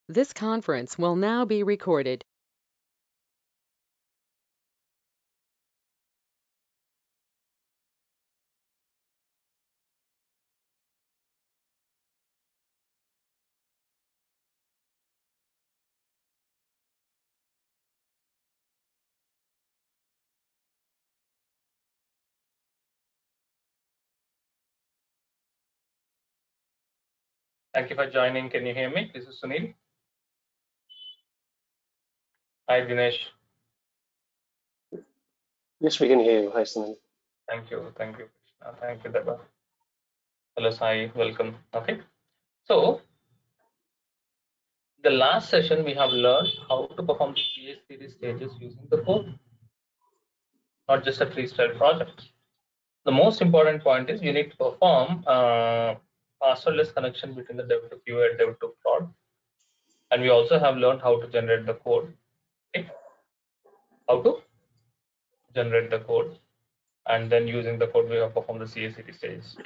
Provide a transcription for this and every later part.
This conference will now be recorded. Thank you for joining. Can you hear me? This is Sunil. Hi, Dinesh. Yes, we can hear you. Hi, Sunil. Thank you. Thank you, Krishna. Thank you, Deba. Hello, Sai. Welcome. Okay. So, the last session we have learned how to perform the PA series stages using the code, not just a freestyle project. The most important point is you need to perform passwordless connection between the dev to QA and dev to prod. And we also have learned how to generate the code. Okay? How to generate the code. And then using the code, we have performed the CA/CD stages.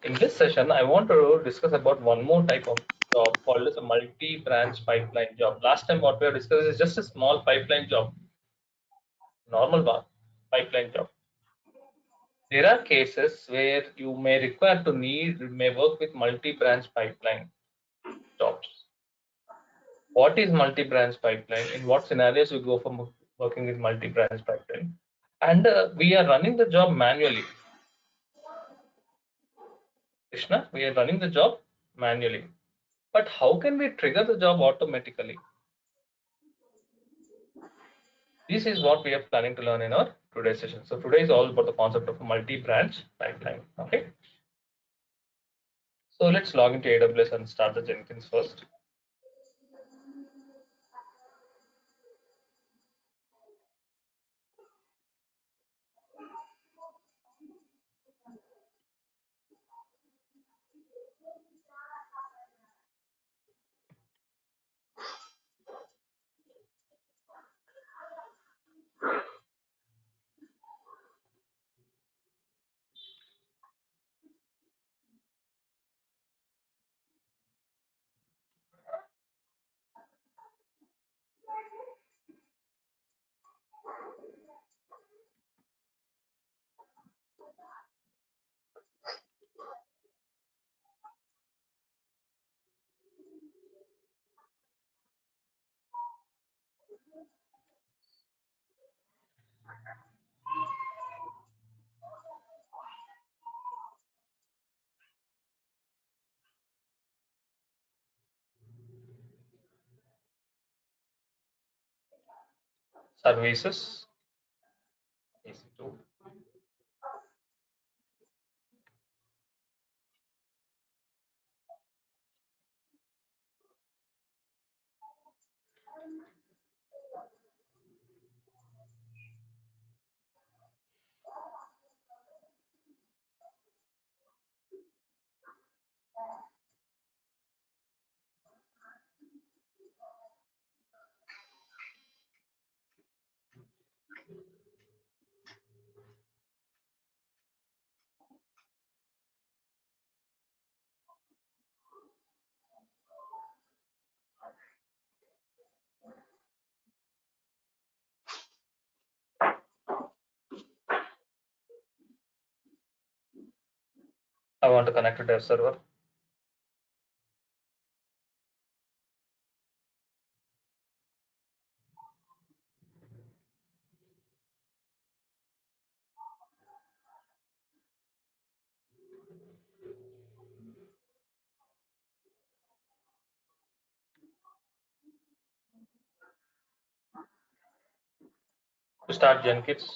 In this session, I want to discuss about one more type of job called as a multi-branch pipeline job. Last time, what we have discussed is just a small pipeline job, normal one, pipeline job. There are cases where you may work with multi-branch pipeline jobs. What is multi-branch pipeline? In what scenarios you go for working with multi-branch pipeline? And we are running the job manually. Krishna, we are running the job manually. But how can we trigger the job automatically? This is what we are planning to learn in our today's session. So today is all about the concept of a multi-branch pipeline. Okay. So let's log into AWS and start the Jenkins first. Services. EC2. I want to connect to dev server. To start Jenkins.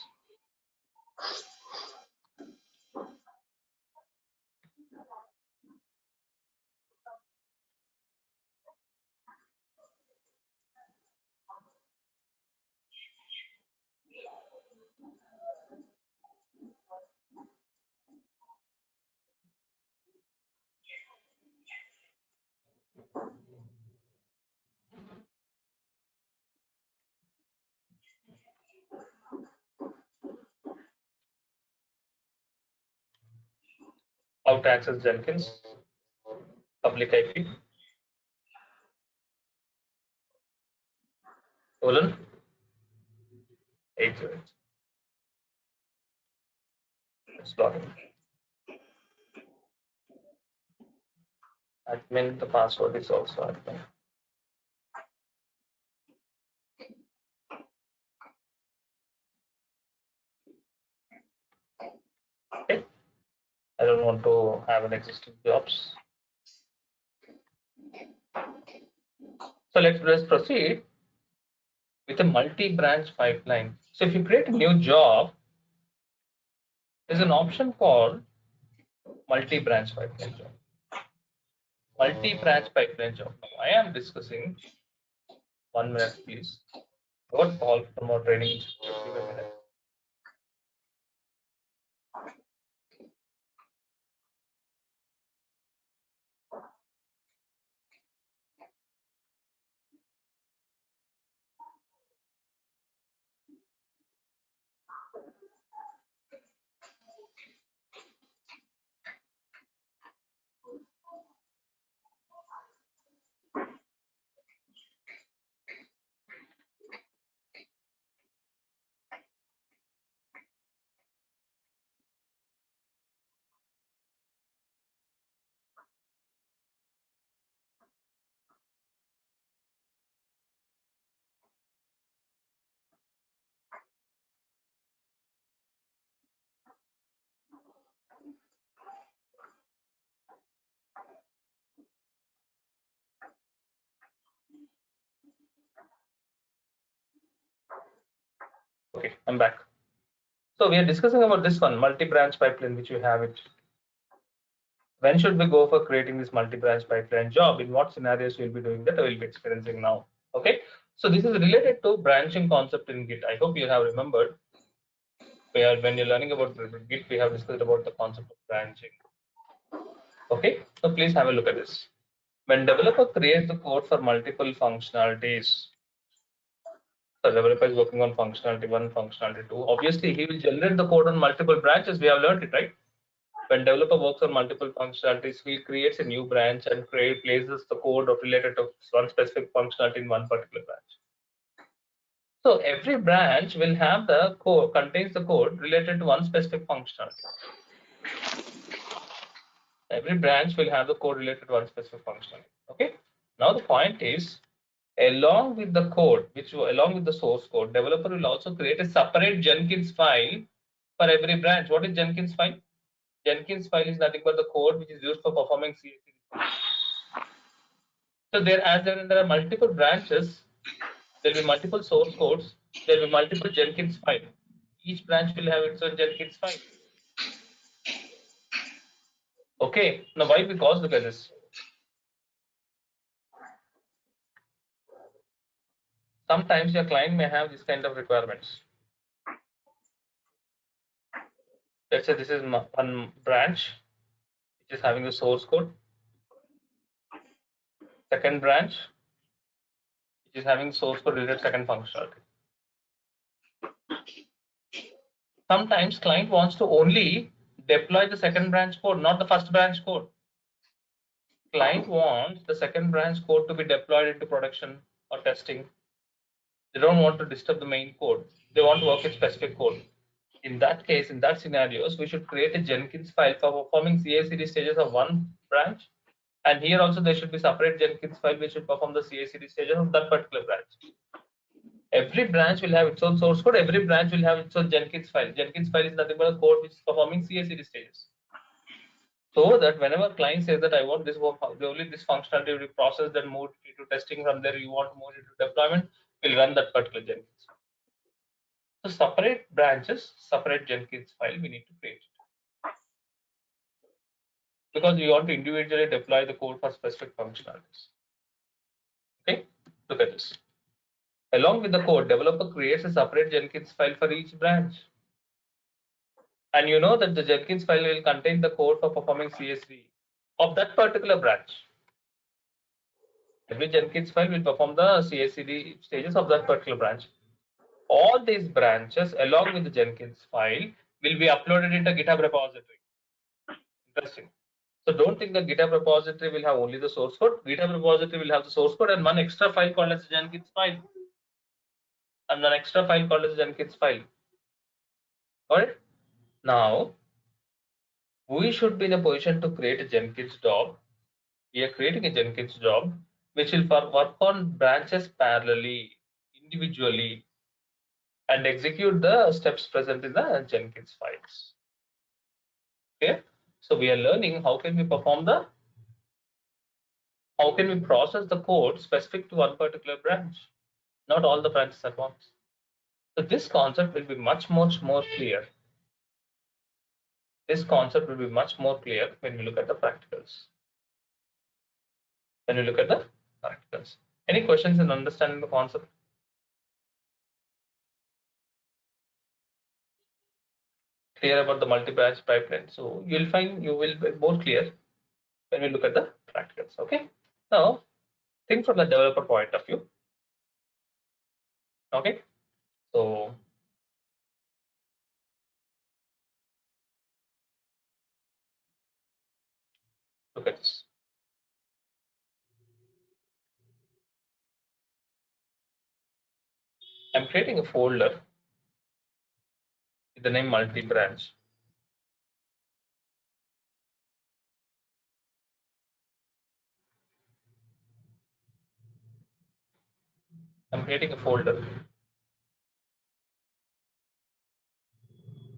How to access Jenkins. Public IP. colon 80. Let's log in. Admin, the password is also admin. Okay. I don't want to have an existing jobs. So let's proceed with a multi-branch pipeline. So if you create a new job, there's an option called multi-branch pipeline job. Multi-branch pipeline job. Now I am discussing 1 minute, please. What call for more training? Give a minute. Okay, I'm back. So we are discussing about this one, multi-branch pipeline, which you have it. When should we go for creating this multi-branch pipeline job? In what scenarios you'll be doing that? I will be experiencing now. Okay. So this is related to branching concept in Git. I hope you have remembered where when you're learning about Git, we have discussed about the concept of branching. Okay. So please have a look at this. When developer creates the code for multiple functionalities, the developer is working on functionality 1, functionality 2. Obviously, he will generate the code on multiple branches. We have learned it, right? When developer works on multiple functionalities, he creates a new branch and places the code related to one specific functionality in one particular branch. So every branch will have the code, contains the code related to one specific functionality. Every branch will have the code related to one specific functionality. Okay. Now the point is, along with the code, along with the source code, developer will also create a separate Jenkins file for every branch. What is Jenkins file? Jenkins file is nothing but the code which is used for performing CI/CD. So there are multiple branches, there will be multiple source codes, there will be multiple Jenkins file. Each branch will have its own Jenkins file. Okay, now why? Because look at this. Sometimes your client may have this kind of requirements. Let's say this is one branch which is having the source code. Second branch which is having source code related second functionality. Sometimes client wants to only deploy the second branch code, not the first branch code. Client wants the second branch code to be deployed into production or testing. They don't want to disturb the main code. They want to work with specific code. In that case, in that scenarios, we should create a Jenkins file for performing CI/CD stages of one branch. And here also there should be separate Jenkins file which should perform the CI/CD stages of that particular branch. Every branch will have its own source code. Every branch will have its own Jenkins file. Jenkins file is nothing but a code which is performing CI/CD stages. So that whenever client says that I want this only this functionality will be processed and moved into testing, from there you want to move into deployment, will run that particular Jenkins. So separate branches, separate Jenkins file we need to create because we want to individually deploy the code for specific functionalities. Okay, look at this. Along with the code, developer creates a separate Jenkins file for each branch. And you know that the Jenkins file will contain the code for performing CSV of that particular branch. Every Jenkins file will perform the CI/CD stages of that particular branch. All these branches, along with the Jenkins file, will be uploaded into GitHub repository. Interesting. So don't think that GitHub repository will have only the source code. GitHub repository will have the source code and one extra file called as Jenkins file. and an extra file called as Jenkins file. Alright. Now we should be in a position to create a Jenkins job. We are creating a Jenkins job which will work on branches parallelly, individually, and execute the steps present in the Jenkins files. Okay. So we are learning how can we process the code specific to one particular branch, not all the branches at once. So this concept will be much more clear. This concept will be much more clear when we look at the practicals. Any questions in understanding the concept? Clear about the multi-branch pipeline. So you will be more clear when we look at the practicals. Okay. Now think from the developer point of view. Okay. So look at this. I'm creating a folder with the name multi-branch. I'm creating a folder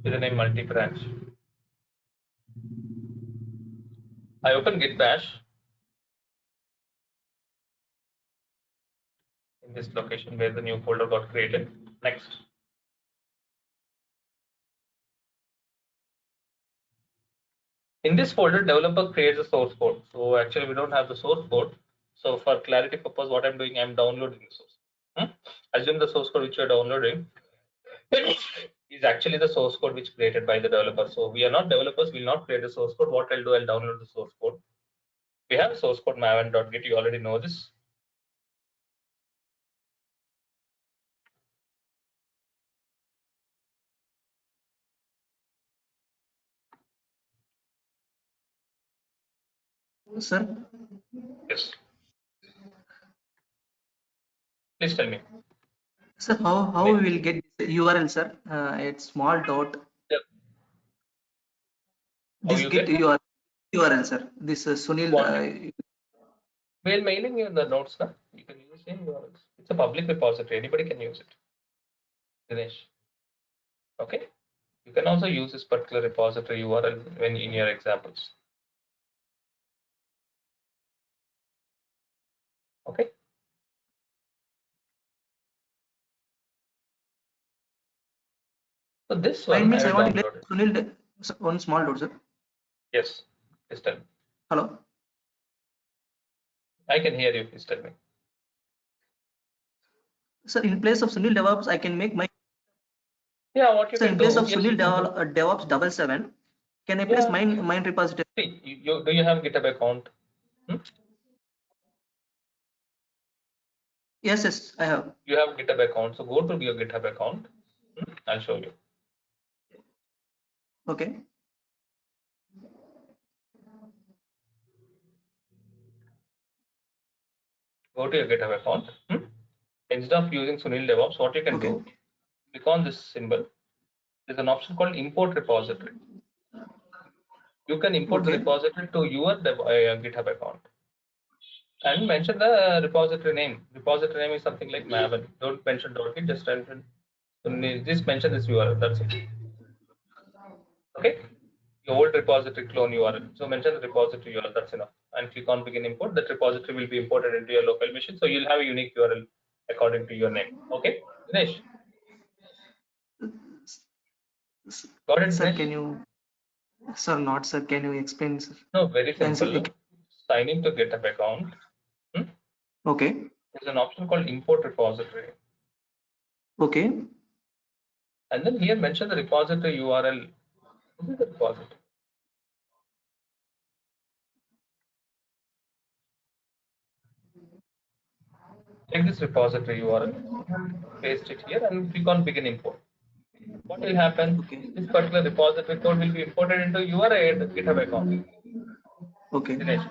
with the name multi-branch. I open git bash in this location where the new folder got created. Next. In this folder, developer creates a source code. So actually we don't have the source code. So for clarity purpose, what I'm doing, I'm downloading the source. Assume the source code which you're downloading is actually the source code which created by the developer. So we are not developers, we'll not create the source code. What I'll do, I'll download the source code. We have source code maven.git, you already know this. Sir, Yes. Please tell me. sir, how we will get this URL, sir? It's small dot. Yeah. This you git get URL, sir. This Sunil. We're mailing you the notes, na? You can use the same URLs. It's a public repository, anybody can use it. Dinesh. Okay. You can also use this particular repository URL when in your examples. Okay. So this one means I I will want to download it. Sunil. One small dot, sir. Yes. Please tell me. Hello. I can hear you. Please tell me. Sir, in place of Sunil DevOps, I can make my. Yeah, what you So can in place do. of Yes, Sunil you can do. DevOps 77, can I place mine repository? See, do you have GitHub account? Yes, I have. You have GitHub account. So go to your GitHub account. I'll show you. Okay. Go to your GitHub account. Instead of using Sunil DevOps, what you can do, click on this symbol. There's an option called import repository. You can import the repository to your GitHub account and mention the repository name. Repository name is something like Maven. Don't mention .git, just mention this URL. That's it. Okay. Your old repository clone URL. So mention the repository URL. That's enough. And click on begin import. That repository will be imported into your local machine. So you'll have a unique URL according to your name. Okay, Dinesh. Got it, Sir, Dinesh? can you? Sir, not sir. Can you explain, sir? No, very simple. Sign into GitHub account. Okay. There's an option called import repository. Okay. And then here mention the repository URL. This is the repository. Take this repository URL, paste it here, and click on begin import. What will happen? Okay. This particular repository code will be imported into your GitHub account. Okay. Dinesh.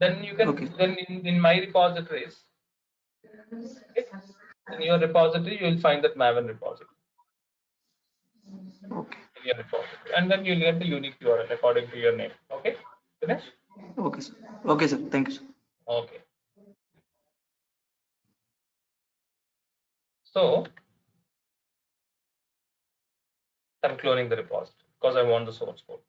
Then you can then in my repositories. Okay, In your repository, you will find that Maven repository Okay. in your repository, and then you'll get the unique URL according to your name. Okay, finish. Okay, sir. Okay, sir. Thank you, sir. Okay. So I'm cloning the repository because I want the source code.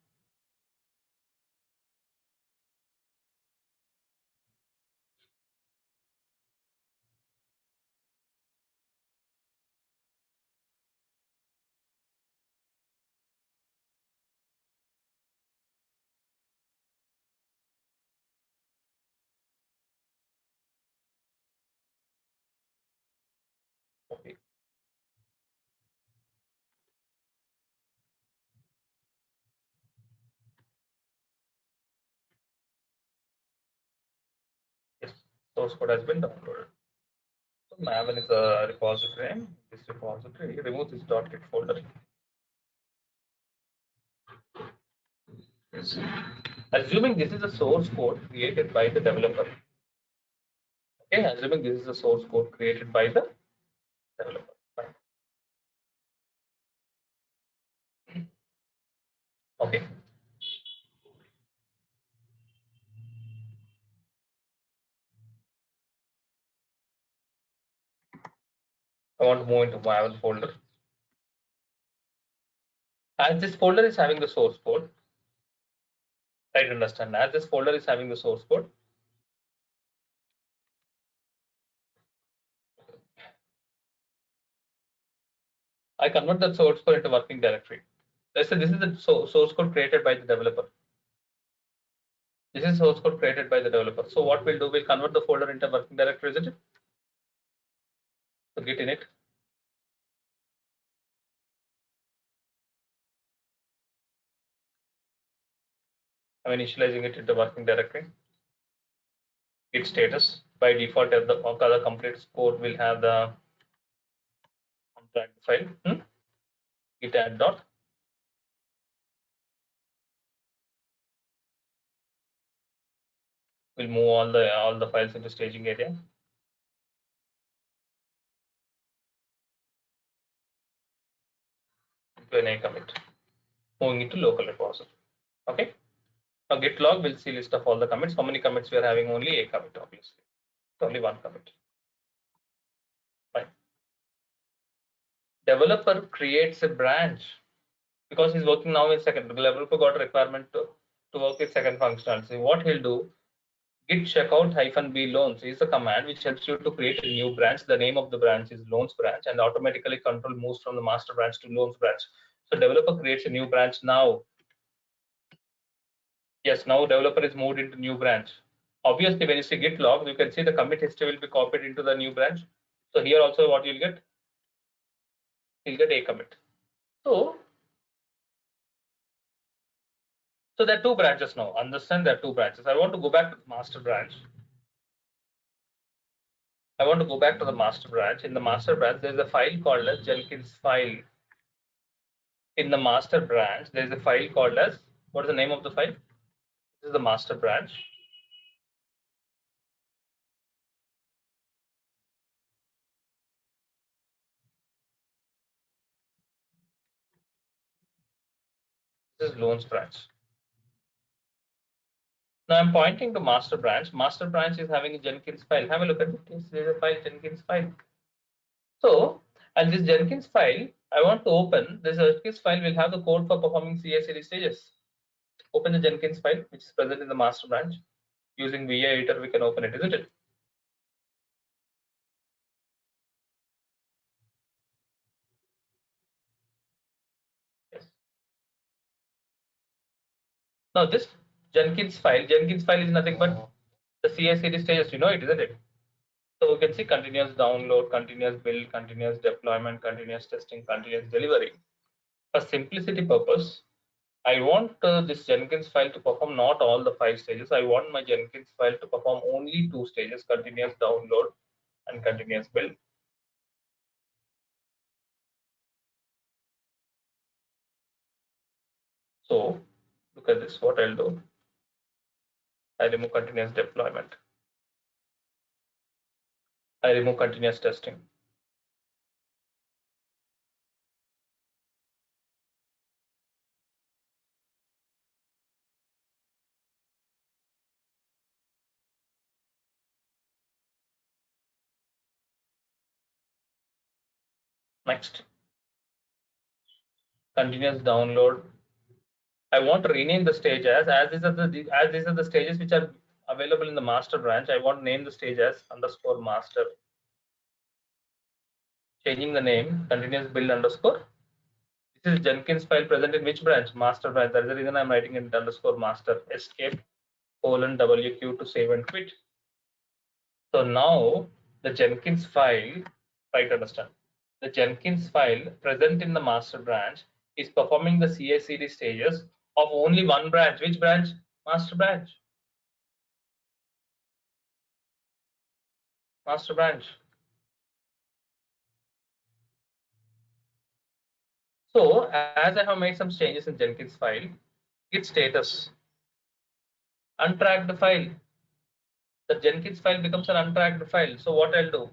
Okay. Yes, source code has been downloaded. So Maven is a repository, and this repository remove this .git folder. Yes. Assuming this is a source code created by the developer. Okay, assuming this is a source code created by the developer. Fine. Okay. I want to move into Maven folder. As this folder is having the source code, try to understand. As this folder is having the source code, I convert that source code into working directory. Let's say this is the source code created by the developer. This is source code created by the developer. So what we'll do, we'll convert the folder into working directory, isn't it? So git init. I'm initializing it into working directory. Git status. By default, the other complete code will have the contract file. Git add dot. We'll move all the files into staging area. Into an A commit. Moving into local repository. Okay. Now git log will see list of all the commits. How many commits we are having? Only a commit, obviously. It's only one commit. Fine. Developer creates a branch because he's working now in second. The developer got a requirement to work with second functionality. What he'll do, git checkout -b loans is a command which helps you to create a new branch. The name of the branch is loans branch, and automatically control moves from the master branch to loans branch. So developer creates a new branch now. Yes, now developer is moved into new branch. Obviously, when you see git log, you can see the commit history will be copied into the new branch. So here also what you'll get a commit. So there are two branches now. Understand there are two branches. I want to go back to the master branch. I want to go back to the master branch. In the master branch, there is a file called as Jenkins file. In the master branch, there is a file called as, what is the name of the file? This is the master branch. This is loans branch. Now I'm pointing to master branch. Master branch is having a Jenkins file. Have a look at it. There is a file Jenkins file. So, and this Jenkins file, I want to open. This Jenkins file will have the code for performing CI/CD stages. Open the Jenkins file, which is present in the master branch. Using VA editor, we can open it, isn't it? Yes. Now this Jenkins file is nothing but the CI/CD stages. You know it, isn't it? So we can see continuous download, continuous build, continuous deployment, continuous testing, continuous delivery. For simplicity purpose, I want this Jenkins file to perform not all the 5 stages. I want my Jenkins file to perform only 2 stages: continuous download and continuous build. So look at this. What I'll do, I remove continuous deployment. I remove continuous testing. Next, continuous download. I want to rename the stage as these are the stages which are available in the master branch. I want to name the stage as underscore master. Changing the name, continuous build underscore. This is Jenkins file present in which branch? Master branch. That is the reason I'm writing it underscore master. Escape colon WQ to save and quit. So now the Jenkins file, try to understand. The Jenkins file present in the master branch is performing the CI/CD stages of only one branch. Which branch? Master branch. Master branch. So as I have made some changes in Jenkins file, git status, untracked file. The Jenkins file becomes an untracked file. So what I'll do?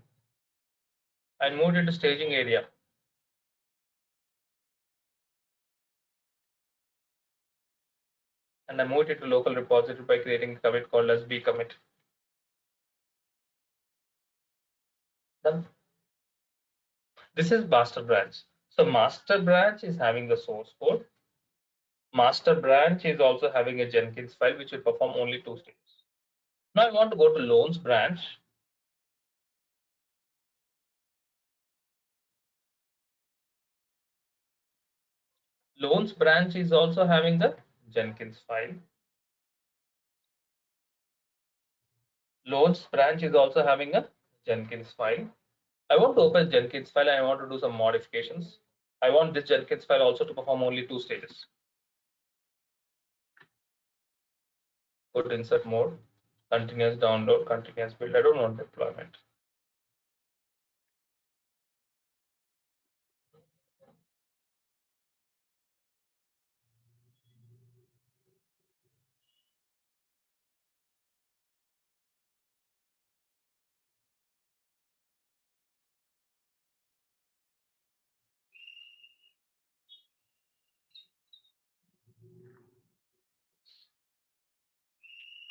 I'll move it to staging area. And I moved it to local repository by creating a commit called as bcommit. Done. This is master branch. So master branch is having the source code. Master branch is also having a Jenkins file which will perform only two stages. Now I want to go to loans branch. Loans branch is also having the Jenkins file. Loans branch is also having a Jenkins file. I want to open Jenkins file and I want to do some modifications. I want this Jenkins file also to perform only two stages. Go to insert mode, continuous download, continuous build. I don't want deployment.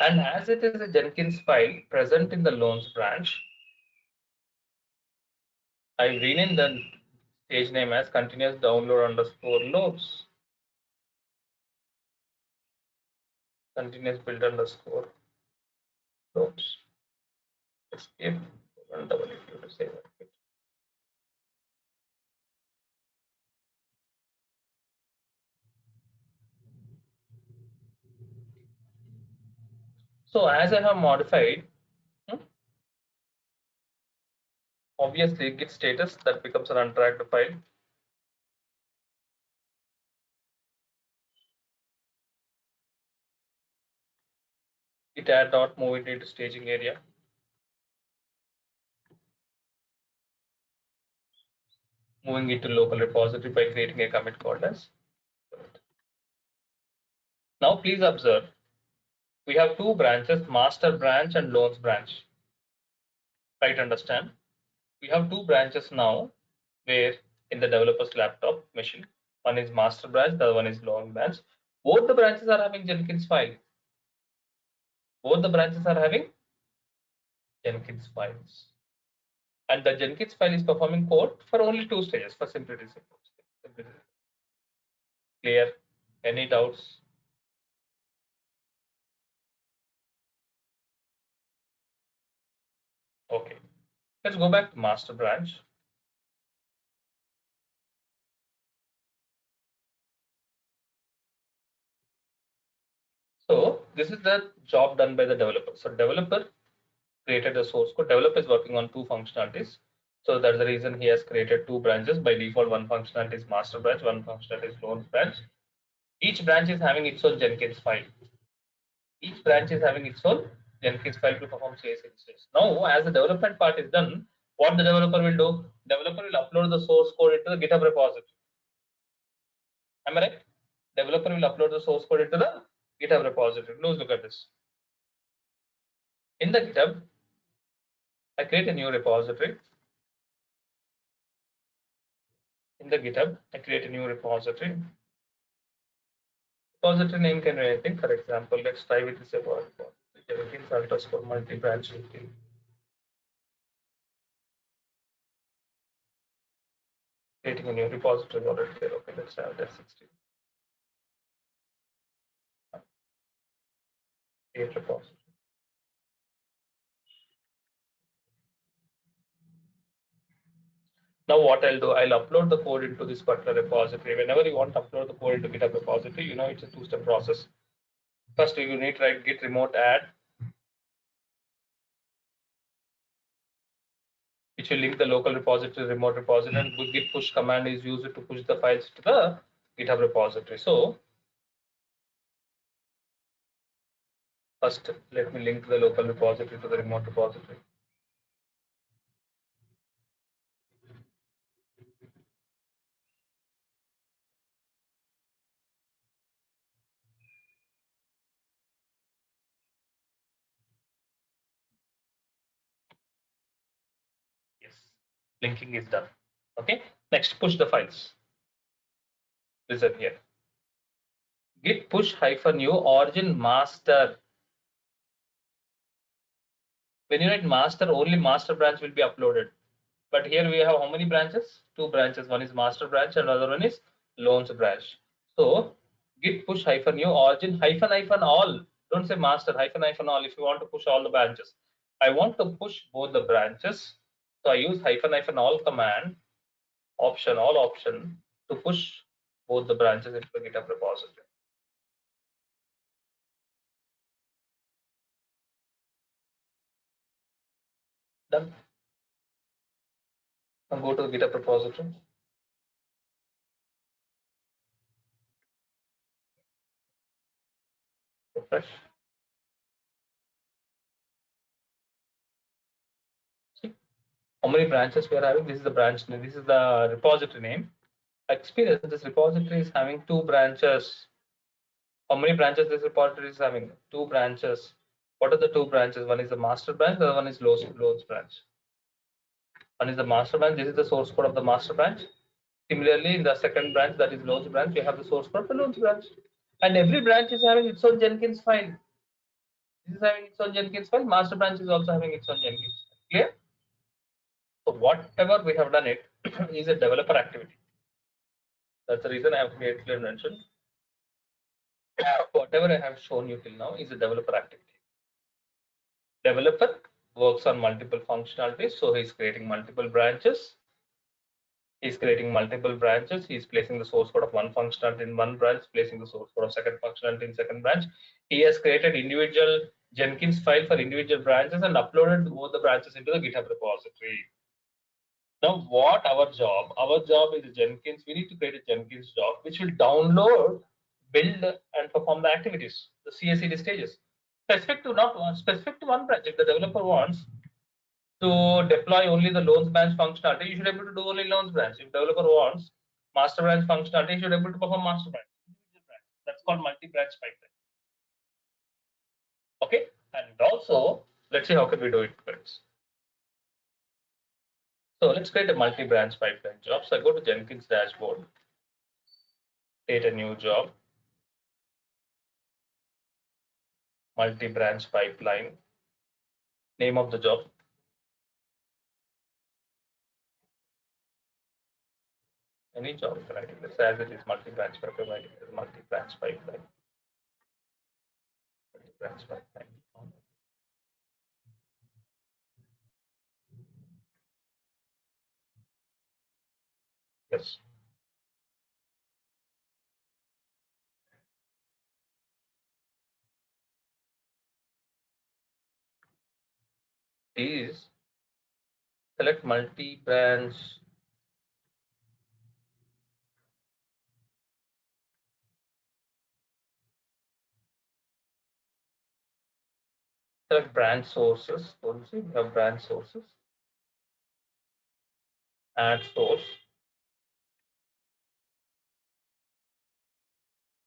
And as it is a Jenkins file present in the loans branch, I renamed the stage name as continuous download underscore loads. Continuous build underscore loads. Escape and W to save it. So as I have modified, obviously git status that becomes an untracked file. Git add dot move it into staging area. Moving it to local repository by creating a commit called as. Now please observe, we have two branches, master branch and loans branch. Try to understand. We have two branches now where in the developer's laptop machine, one is master branch, the other one is loan branch. Both the branches are having Jenkins file. Both the branches are having Jenkins files. And the Jenkins file is performing code for only two stages for simplicity. Clear? Any doubts? Okay. Let's go back to master branch. So this is the job done by the developer. So developer created a source code. Developer is working on two functionalities. So that's the reason he has created two branches. By default, one functionality is master branch, one functionality is loans branch. Each branch is having its own Jenkins file. Each branch is having its own Jenkins file to perform CI/CD steps. Now, as the development part is done, what the developer will do? Developer will upload the source code into the GitHub repository. Am I right? Developer will upload the source code into the GitHub repository. Please look at this. In the GitHub, I create a new repository. In the GitHub, I create a new repository. Repository name can be anything. For example, let's try with this about Jenkins underscore multi-branch routine. Creating a new repository already there. Okay, let's have that 16. Create repository. Now what I'll do, I'll upload the code into this particular repository. Whenever you want to upload the code into GitHub repository, you know it's a two-step process. First, you need to write git remote add, which will link the local repository, remote repository, and git push command is used to push the files to the GitHub repository. So first, let me link the local repository to the remote repository. Yes, linking is done. Okay, next push the files. Listen here. Git push hyphen u origin master. When you write master, only master branch will be uploaded. But here we have how many branches? Two branches. One is master branch and another one is loans branch. So git push hyphen u origin hyphen hyphen all. Don't say master hyphen hyphen all if you want to push all the branches. I want to push both the branches. So I use hyphen hyphen all command option all option to push both the branches into the GitHub repository. Done. Now go to the GitHub repository. Refresh. See how many branches we are having. This is the branch name. This is the repository name. Experience this repository is having two branches. How many branches this repository is having? Two branches. What are the two branches? One is the master branch, the other one is loads branch. One is the master branch. This is the source code of the master branch. Similarly, in the second branch, that is loads branch, you have the source code of the loads branch. And every branch is having its own Jenkins file. This is having its own Jenkins file. Master branch is also having its own Jenkins file. Clear? So whatever we have done it is a developer activity. That's the reason I have clearly mentioned. Whatever I have shown you till now is a developer activity. Developer works on multiple functionalities, so he's creating multiple branches. He's creating multiple branches. He's placing the source code of one functionality in one branch, placing the source code of second functionality in second branch. He has created individual Jenkins file for individual branches and uploaded both the branches into the GitHub repository. Now, what our job? Our job is a Jenkins. We need to create a Jenkins job which will download, build, and perform the activities, the CI/CD stages. Specific to not one, specific to one branch. If the developer wants to deploy only the loans branch functionality, you should be able to do only loans branch. If developer wants master branch functionality, you should be able to perform master branch. That's called multi-branch pipeline. Okay, and also let's see how can we do it, friends. So let's create a multi-branch pipeline job. So I go to Jenkins dashboard, create a new job, multi-branch pipeline. Name of the job. Any job you can write it. Let's say as it is multi-branch pipeline. Multi-branch pipeline. Multi-branch pipeline. Yes. Is select multi-branch. Select branch sources. Also, we have branch sources. Add source.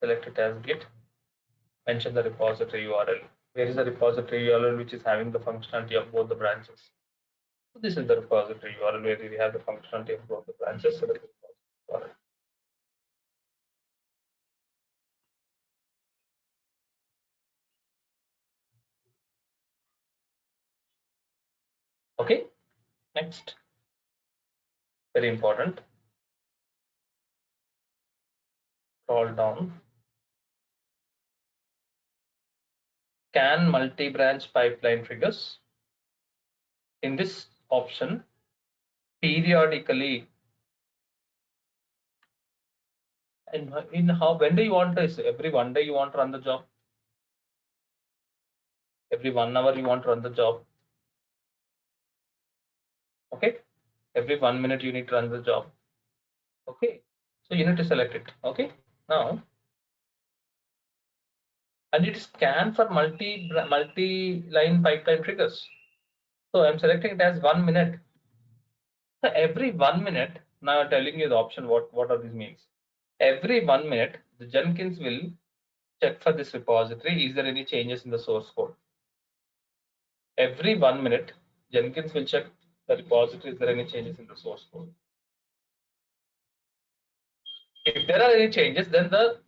Select it as Git. Mention the repository URL. Where is the repository URL which is having the functionality of both the branches? So this is the repository URL where we have the functionality of both the branches. Select the repository URL. Okay. Next. Very important. scroll down. Can multi-branch pipeline triggers? In this option, periodically, and in how, when do you want to, every 1 day you want to run the job? Every 1 hour you want to run the job? Okay, every 1 minute you need to run the job. Okay, so you need to select it. Okay, now, and it is scan for multi-line pipeline triggers. So I'm selecting it as 1 minute. So every 1 minute, now I'm telling you the option, what are these means. Every 1 minute, the Jenkins will check for this repository. Is there any changes in the source code? Every 1 minute, Jenkins will check the repository. Is there any changes in the source code? If there are any changes, then the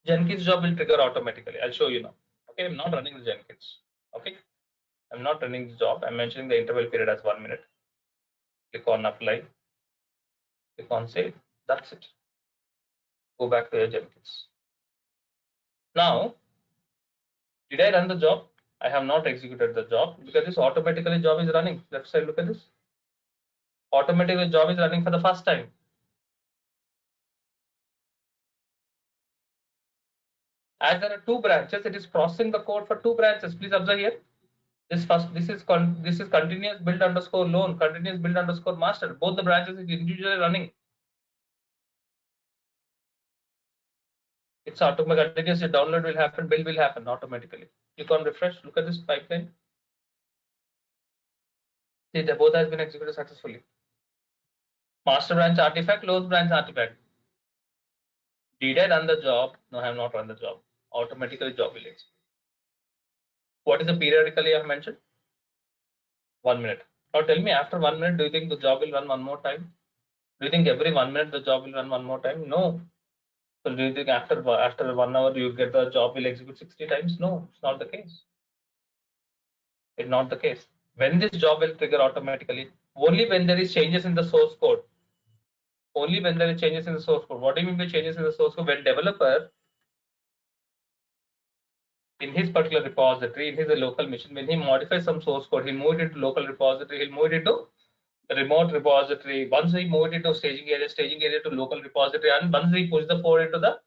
Jenkins job will trigger automatically. I'll show you now. Okay, I'm not running the Jenkins. Okay, I'm not running the job. I'm mentioning the interval period as 1 minute. Click on apply. Click on save. That's it. Go back to your Jenkins. Now, did I run the job? I have not executed the job because this automatically job is running. Left side, look at this. Automatically job is running for the first time. As there are 2 branches, it is processing the code for 2 branches. Please observe here. This is continuous build underscore loan, continuous build underscore master. Both the branches is individually running. It's automatic. Continuous download will happen, build will happen automatically. Click on refresh. Look at this pipeline. See, they both has been executed successfully. Master branch artifact, loans branch artifact. Did I run the job? No, I have not run the job. Automatically job will execute. What is the periodically I have mentioned? 1 minute. Now tell me, after 1 minute, do you think the job will run one more time? Do you think every 1 minute the job will run one more time? No. So do you think after 1 hour you get the job will execute 60 times? No, it's not the case. It's not the case. When this job will trigger automatically, only when there is changes in the source code. Only when there is changes in the source code. What do you mean by changes in the source code? When developer in his particular repository, in his local machine, when he modifies some source code, he'll move it into local repository, he'll move it into remote repository. Once he move it into staging area to local repository, and once he push the code into the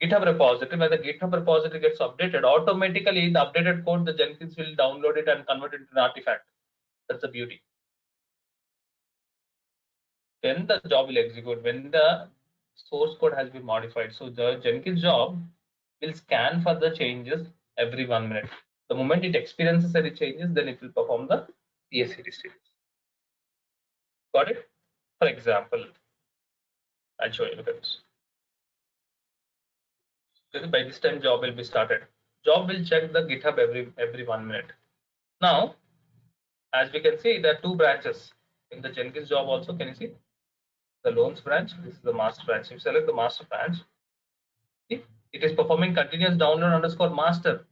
GitHub repository, when the GitHub repository gets updated, automatically the updated code, the Jenkins will download it and convert it into an artifact. That's the beauty. When the job will execute, when the source code has been modified, so the Jenkins job will scan for the changes every 1 minute. The moment it experiences any changes, then it will perform the CSCD stages. Got it? For example, I'll show you. Look at this. By this time, job will be started. Job will check the GitHub every 1 minute. Now, as we can see, there are 2 branches in the Jenkins job. Also, can you see the loans branch? This is the master branch. If you select the master branch, see, it is performing continuous download underscore master,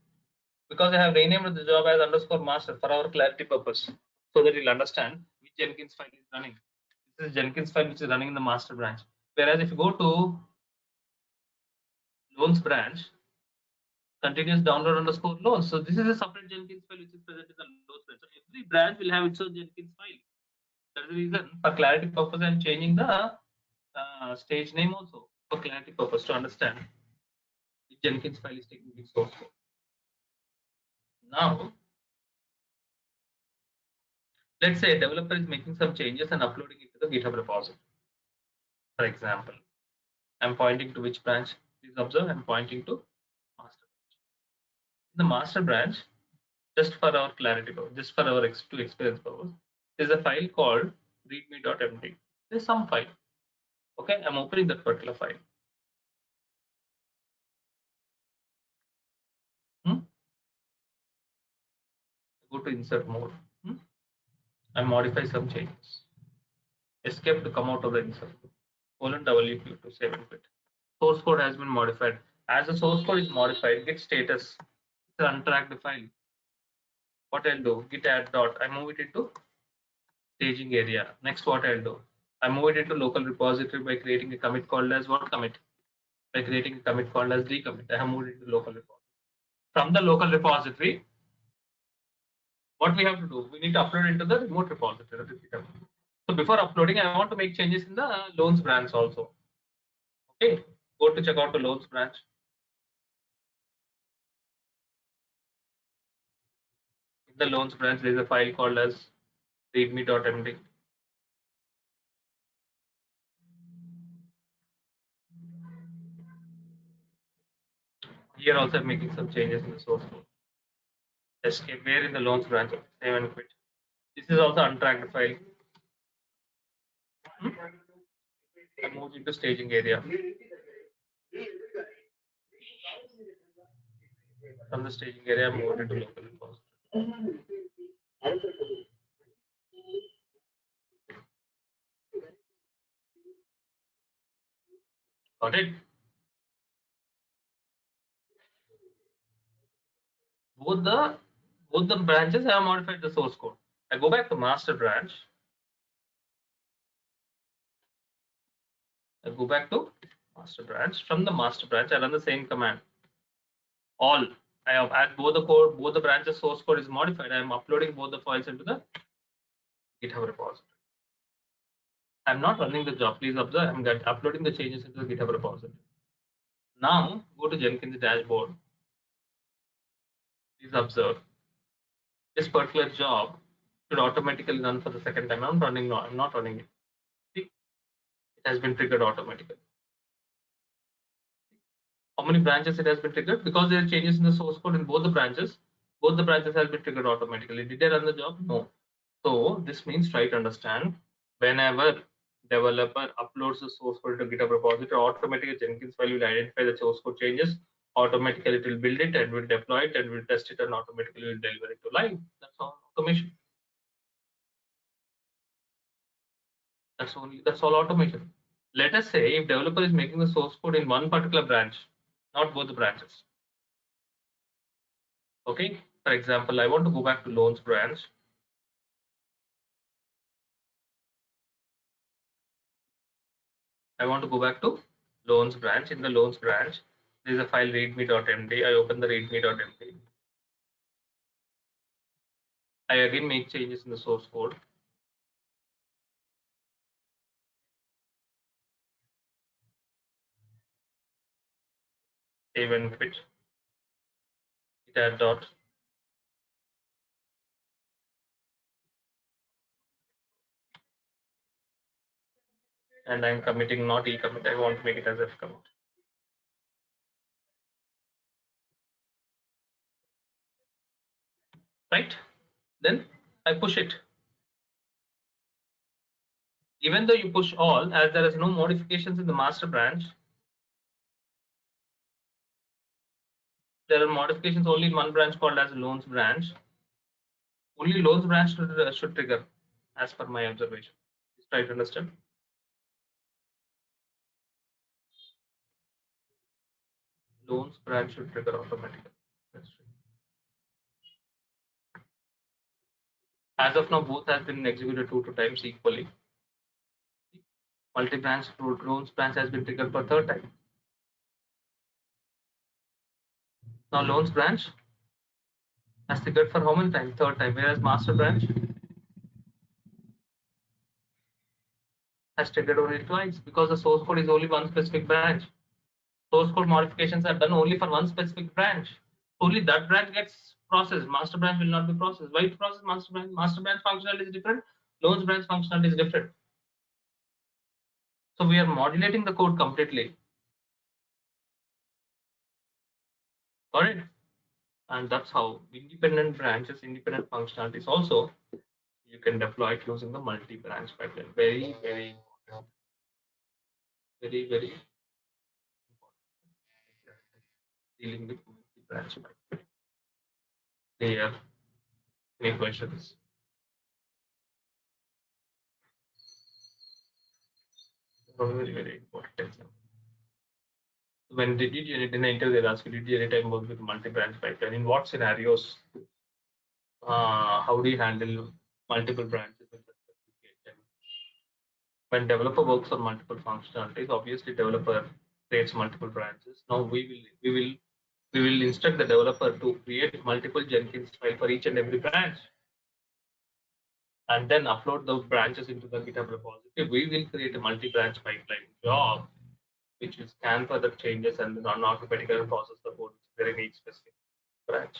because I have renamed the job as underscore master for our clarity purpose, so that you'll understand which Jenkins file is running. This is Jenkins file which is running in the master branch. Whereas if you go to loans branch, continuous download underscore loans. So this is a separate Jenkins file which is present in the loans branch. So every branch will have its own Jenkins file. That is the reason, for clarity purpose, I am changing the stage name also for clarity purpose to understand which Jenkins file is taking which source code. Now, let's say a developer is making some changes and uploading it to the GitHub repository. For example, I'm pointing to which branch? Please observe, I'm pointing to master branch. In the master branch, just for our clarity purpose, just for our experience purpose, there's a file called readme.md. There's some file. Okay, I'm opening that particular file. Go to insert mode. I modify some changes. Escape to come out of the insert. :WQ to save and quit. Source code has been modified. As the source code is modified, git status, it's an untracked file. What I'll do, git add dot, I move it into staging area. Next, what I'll do, I move it into local repository by creating a commit called as what commit? By creating a commit called as decommit. I have moved it to local repository. From the local repository, what we have to do? We need to upload into the remote repository. So before uploading, I want to make changes in the loans branch also. Okay, go to check out the loans branch. In the loans branch, there is a file called as readme.md. Here also I'm making some changes in the source code. Escape where in the loans branch, save and quit. This is also untracked file. I moved into staging area. From the staging area, I moved into local repository. Got it? Both the branches I have modified the source code. I go back to master branch. I go back to master branch. From the master branch, I run the same command. All I have add both the code, both the branches source code is modified. I am uploading both the files into the GitHub repository. I'm not running the job. Please observe. I'm uploading the changes into the GitHub repository. Now go to Jenkins dashboard. Please observe. This particular job should automatically run for the second time. I'm not running it. See, it has been triggered automatically. How many branches it has been triggered? Because there are changes in the source code in both the branches. Both the branches have been triggered automatically. Did they run the job? No. So this means try to understand whenever developer uploads the source code to GitHub repository, automatically Jenkins file will identify the source code changes. Automatically it will build it and will deploy it and will test it and automatically will deliver it to live. That's all automation. That's all automation. Let us say if developer is making the source code in one particular branch, not both the branches. Okay. For example, I want to go back to loans branch. I want to go back to loans branch. In the loans branch, there is a file readme.md. I open the readme.md. I again make changes in the source code. Save and quit. It add dot. And I'm committing not e commit. I want to make it as f commit. Right? Then I push it. Even though you push all, as there is no modifications in the master branch, there are modifications only in one branch called as loans branch. Only loans branch should trigger, as per my observation. Please try to understand. Loans branch should trigger automatically. That's true. As of now, both have been executed 2 times equally. Multi-branch loans branch has been triggered for third time. Now loans branch has triggered for how many times? Third time. Whereas master branch has triggered only twice because the source code is only one specific branch. Source code modifications are done only for one specific branch. Only that branch gets processed. Master branch will not be processed. Why to process master branch? Master branch functionality is different. Loans branch functionality is different. So we are modulating the code completely. Got it? And that's how independent branches, independent functionalities also you can deploy it using the multi-branch pipeline. Very, very important. Very, very dealing with multi-branch pipeline. Clear? Any questions? Very, very important. When did you in the interview they ask you, did you anytime work with multi-branch pipeline? In what scenarios? How do you handle multiple branches with respect to PHP? when developer works on multiple functionalities, obviously developer creates multiple branches. Now we will instruct the developer to create multiple Jenkins file for each and every branch, and then upload those branches into the GitHub repository. We will create a multi-branch pipeline job, which will scan for the changes and then automatically process the code which is in each specific branch.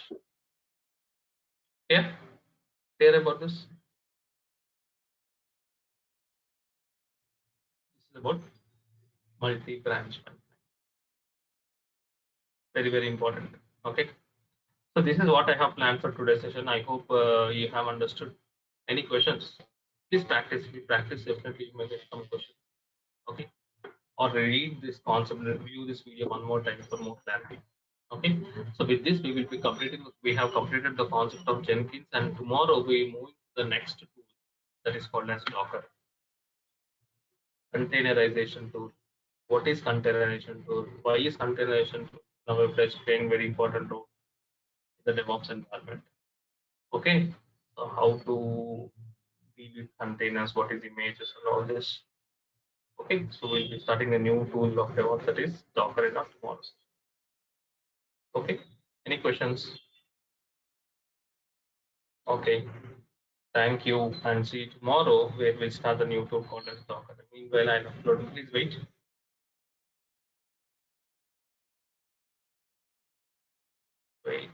Yeah, clear about this? This is about multi-branch pipeline. Very, very important. Okay. So this is what I have planned for today's session. I hope you have understood. Any questions? Please practice. If you practice, definitely you may get some questions. Okay. Or read this concept, review this video one more time for more clarity. Okay. So with this, we will be completing. We have completed the concept of Jenkins, and tomorrow we move to the next tool that is called as Docker. Containerization tool. What is containerization tool? Why is containerization tool nowadays playing very important role in the DevOps environment? Okay, so how to deal with containers, what is images and all this. Okay, so we'll be starting a new tool of DevOps, that is Docker in our tomorrow. Okay, any questions? Okay, thank you and see you tomorrow where we'll start the new tool called as Docker. Meanwhile, I'll upload. Please wait. Wait.